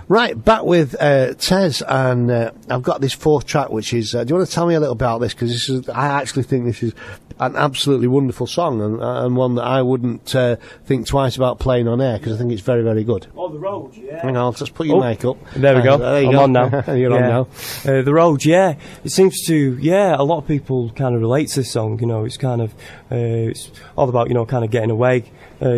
Right, back with Tez, and I've got this fourth track, which is... do you want to tell me a little about this? Because I actually think this is an absolutely wonderful song, and one that I wouldn't think twice about playing on air, because I think it's very, very good. Oh, The Road, yeah. Hang on, I'll just put your mic up. There we go. There you I'm go. on now. You're on now. The Road, yeah. It seems to, a lot of people kind of relate to this song, you know. It's kind of, it's all about, you know, kind of getting away.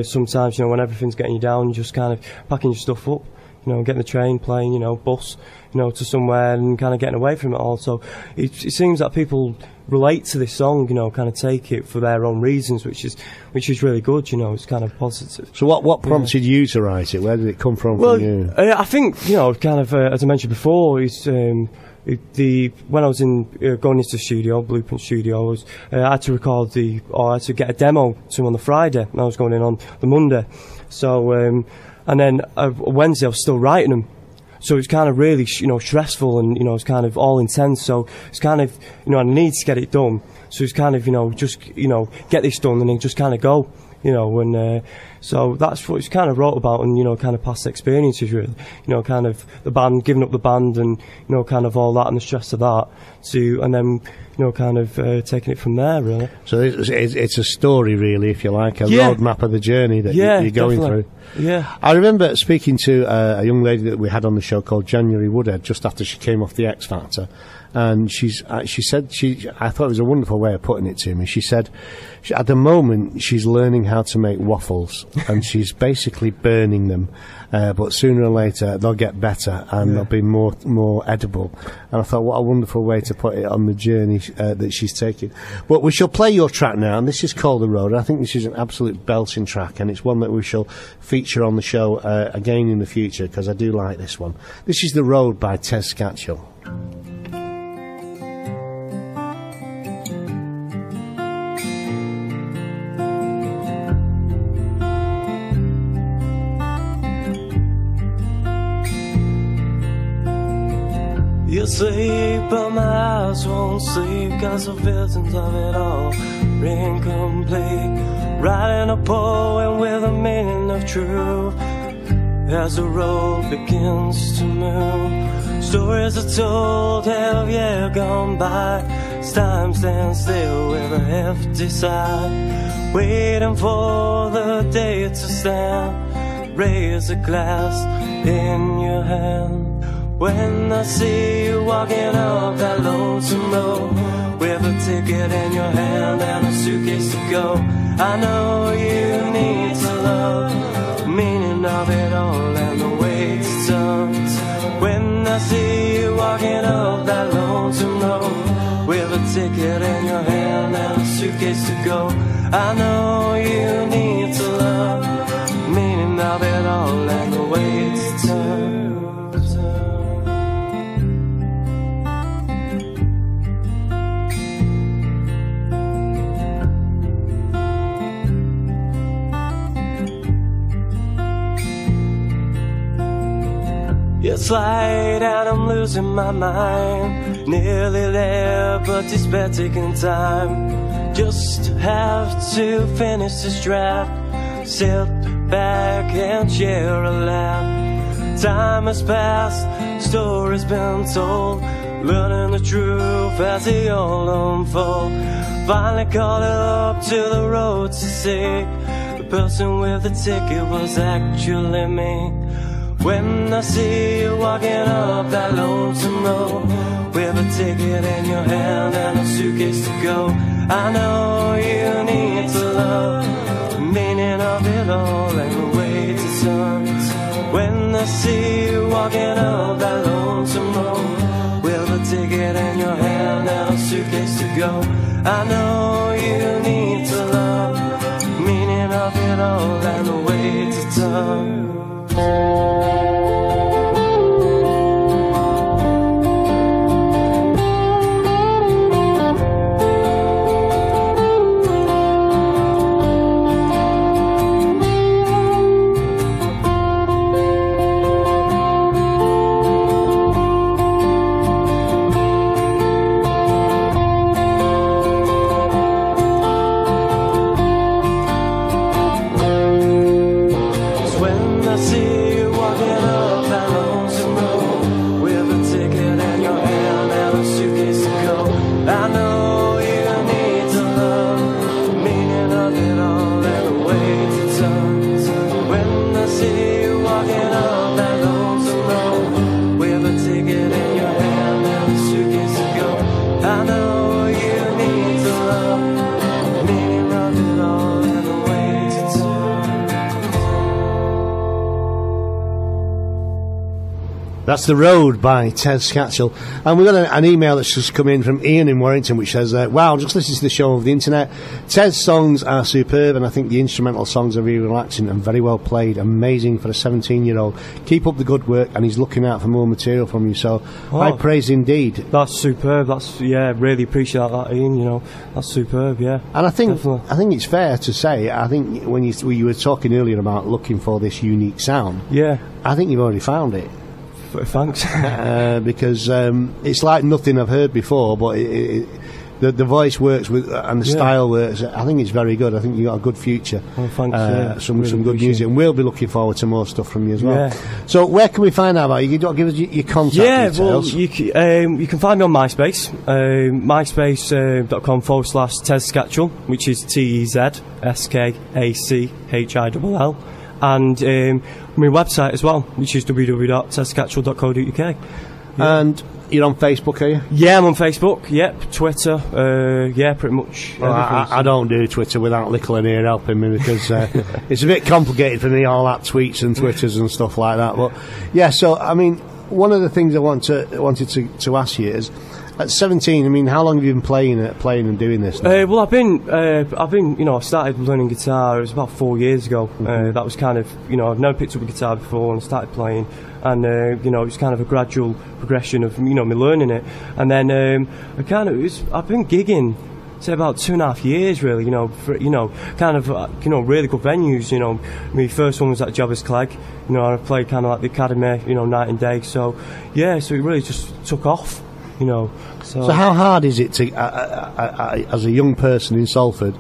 Sometimes, you know, when everything's getting you down, just kind of packing your stuff up. You know, getting the train, plane, you know, bus, you know, to somewhere and kind of getting away from it all. So it seems that people relate to this song, you know, kind of take it for their own reasons, which is really good, you know. It's kind of positive. So what prompted you to write it? Where did it come from you? I think, you know, kind of, as I mentioned before, it's... when I was in going into the studio, Blueprint Studio, I had to record I had to get a demo to on the Friday, and I was going in on the Monday. So, and then Wednesday I was still writing them. So it's kind of really, you know, stressful, and, you know, it's kind of all intense. So it's kind of, you know, I need to get it done. So it's kind of, you know, just, you know, get this done and then just kind of go. You know, and so that's what it's kind of wrote about, and, you know, kind of past experiences, really. You know, kind of the band, giving up the band, and, you know, kind of all that and the stress of that, and then, you know, kind of taking it from there, really. So it's a story, really, if you like, a roadmap of the journey that you're going through. Yeah. I remember speaking to a young lady that we had on the show called January Woodhead just after she came off the X Factor. And she said, I thought it was a wonderful way of putting it to me. She said, at the moment, she's learning how to make waffles, and she's basically burning them. But sooner or later, they'll get better, and they'll be more edible. And I thought, what a wonderful way to put it on the journey that she's taking. But we shall play your track now, and this is called The Road. I think this is an absolute belting track, and it's one that we shall feature on the show again in the future, because I do like this one. This is The Road by Tez Skachill. You sleep, but my eyes won't sleep, 'cause the visions of it all ring complete. Writing a poem with a meaning of truth, as the road begins to move. Stories are told, have years gone by, as time stands still with a hefty sigh, waiting for the day to stand. Raise a glass in your hand. When I see you walking up that lonesome road, with a ticket in your hand and a suitcase to go, I know you need to love the meaning of it all and the way to turn. When I see you walking up that lonesome road, with a ticket in your hand and a suitcase to go, I know you need to love the meaning of it all and the way to turn. It's light and I'm losing my mind, nearly there but despair taking time. Just have to finish this draft, sit back and share a laugh. Time has passed, stories been told, learning the truth as they all unfold. Finally caught up to the road to see the person with the ticket was actually me. When I see you walking up that lonesome road, with a ticket in your hand and a suitcase to go, I know you need to love the meaning of it all and the way to turn. When I see you walking up that lonesome road, with a ticket in your hand and a suitcase to go, I know you need to love the meaning of it all and the way to turn. When I see you walking That's The Road by Tez Skachill. And we've got an email that's just come in from Ian in Warrington, which says, wow, just listen to the show over the internet. Tez's songs are superb, and I think the instrumental songs are really relaxing and very well played. Amazing for a 17-year-old. Keep up the good work, and he's looking out for more material from you, so high praise indeed. That's superb. That's, yeah, really appreciate that, Ian, you know. That's superb, yeah. And I think definitely. It's fair to say, I think when you were talking earlier about looking for this unique sound, yeah, I think you've already found it. Thanks. Because it's like nothing I've heard before, but the voice works with and the style works. I think it's very good. I think you've got a good future. Oh, thanks. Some good music, and we'll be looking forward to more stuff from you as well. Yeah. So where can we find out about you? You don't give us your contact details. Well, you can find me on MySpace, myspace.com/Tez Skachill, which is TezSkachill, and my website as well, which is www.tezskachill.co.uk. And you're on Facebook, are you? Yeah, I'm on Facebook. Yep, Twitter. Yeah, pretty much. Well, I don't do Twitter without Lickle and here helping me, because it's a bit complicated for me, all that tweets and Twitters and stuff like that. But yeah, so I mean, one of the things I wanted to ask you is, at 17, I mean, how long have you been playing and doing this now? Well, I've been, you know, I started learning guitar. It was about 4 years ago. Mm-hmm. That was kind of, you know, I've never picked up a guitar before and started playing, and you know, it was kind of a gradual progression of, you know, me learning it. And then I've been gigging, say, about 2.5 years, really. You know, for, you know, kind of, you know, really good venues. You know, my first one was at Jobber's Clegg. You know, I played kind of like the Academy, you know, night and day. So yeah, so it really just took off. You know, so how hard is it to, as a young person in Salford,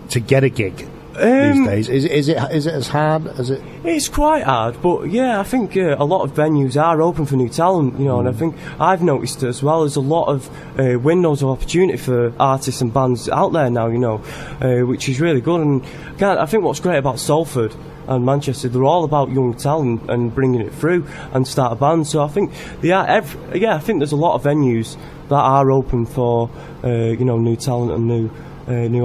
to get a gig these days? Is it as hard as it? It's quite hard, but yeah, I think a lot of venues are open for new talent. You know, and I think I've noticed as well. There's a lot of windows of opportunity for artists and bands out there now. You know, which is really good. And I think what's great about Salford and Manchester, they're all about young talent and bringing it through and start a band. So I think I think there's a lot of venues that are open for you know, new talent and new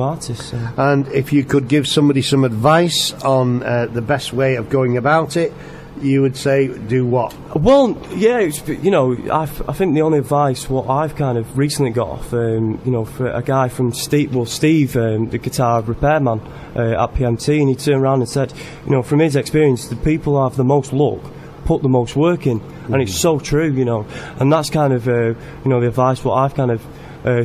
artists. So. And if you could give somebody some advice on the best way of going about it, you would say do what? Well, yeah, you know, I think the only advice what I've kind of recently got off, you know, for a guy from Steve, the guitar repairman at PMT, and he turned around and said, you know, from his experience, the people who have the most luck put the most work in, and it's so true, you know, and that's kind of you know, the advice what I've kind of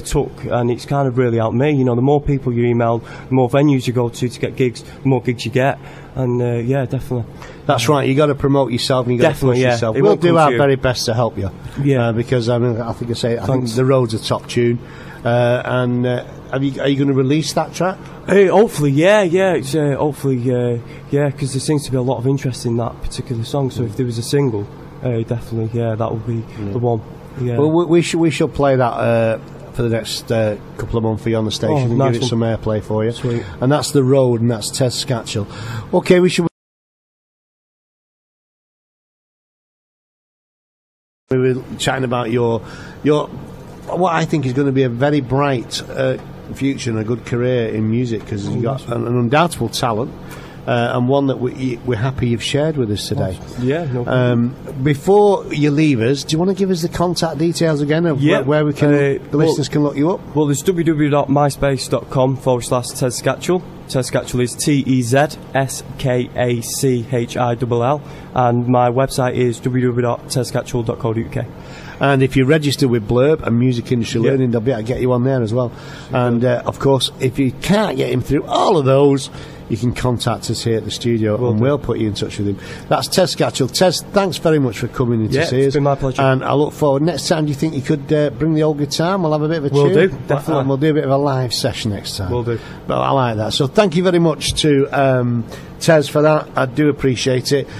took, and it's kind of really helped me. You know, the more people you email, the more venues you go to get gigs, the more gigs you get, and yeah, definitely. That's right. You got to promote yourself, and you got to push yourself. We'll do our very best to help you. Yeah, because I mean, I think The Road's a top tune, and are you going to release that track? Hopefully, yeah. It's hopefully, yeah, because there seems to be a lot of interest in that particular song. So if there was a single, definitely, yeah, that would be the one. Yeah. Well, we shall play that for the next couple of months for you on the station, and give it some airplay for you. Sweet. And that's The Road, and that's Tez Skachill. Okay, we were chatting about your what I think is going to be a very bright future and a good career in music, because you've got an undoubtable talent, and one that we're happy you've shared with us today. Yeah, no problem. Before you leave us, do you want to give us the contact details again of where we can the listeners can look you up? Well, there's www.myspace.com/Tez Skachill. Tez Skachill is TezSkachill, and my website is www.tezskachill.co.uk. And if you register with Blurb and Music Industry Learning, they'll be able to get you on there as well. And of course, if you can't get him through all of those, you can contact us here at the studio, and we'll put you in touch with him. That's Tez Skachill. Tez, thanks very much for coming in to see us. It's been my pleasure. And I look forward. Next time, do you think you could bring the old guitar and we'll have a bit of a tune? We'll do, definitely. And we'll do a bit of a live session next time. We'll do. But I like that. So thank you very much to Tez for that. I do appreciate it.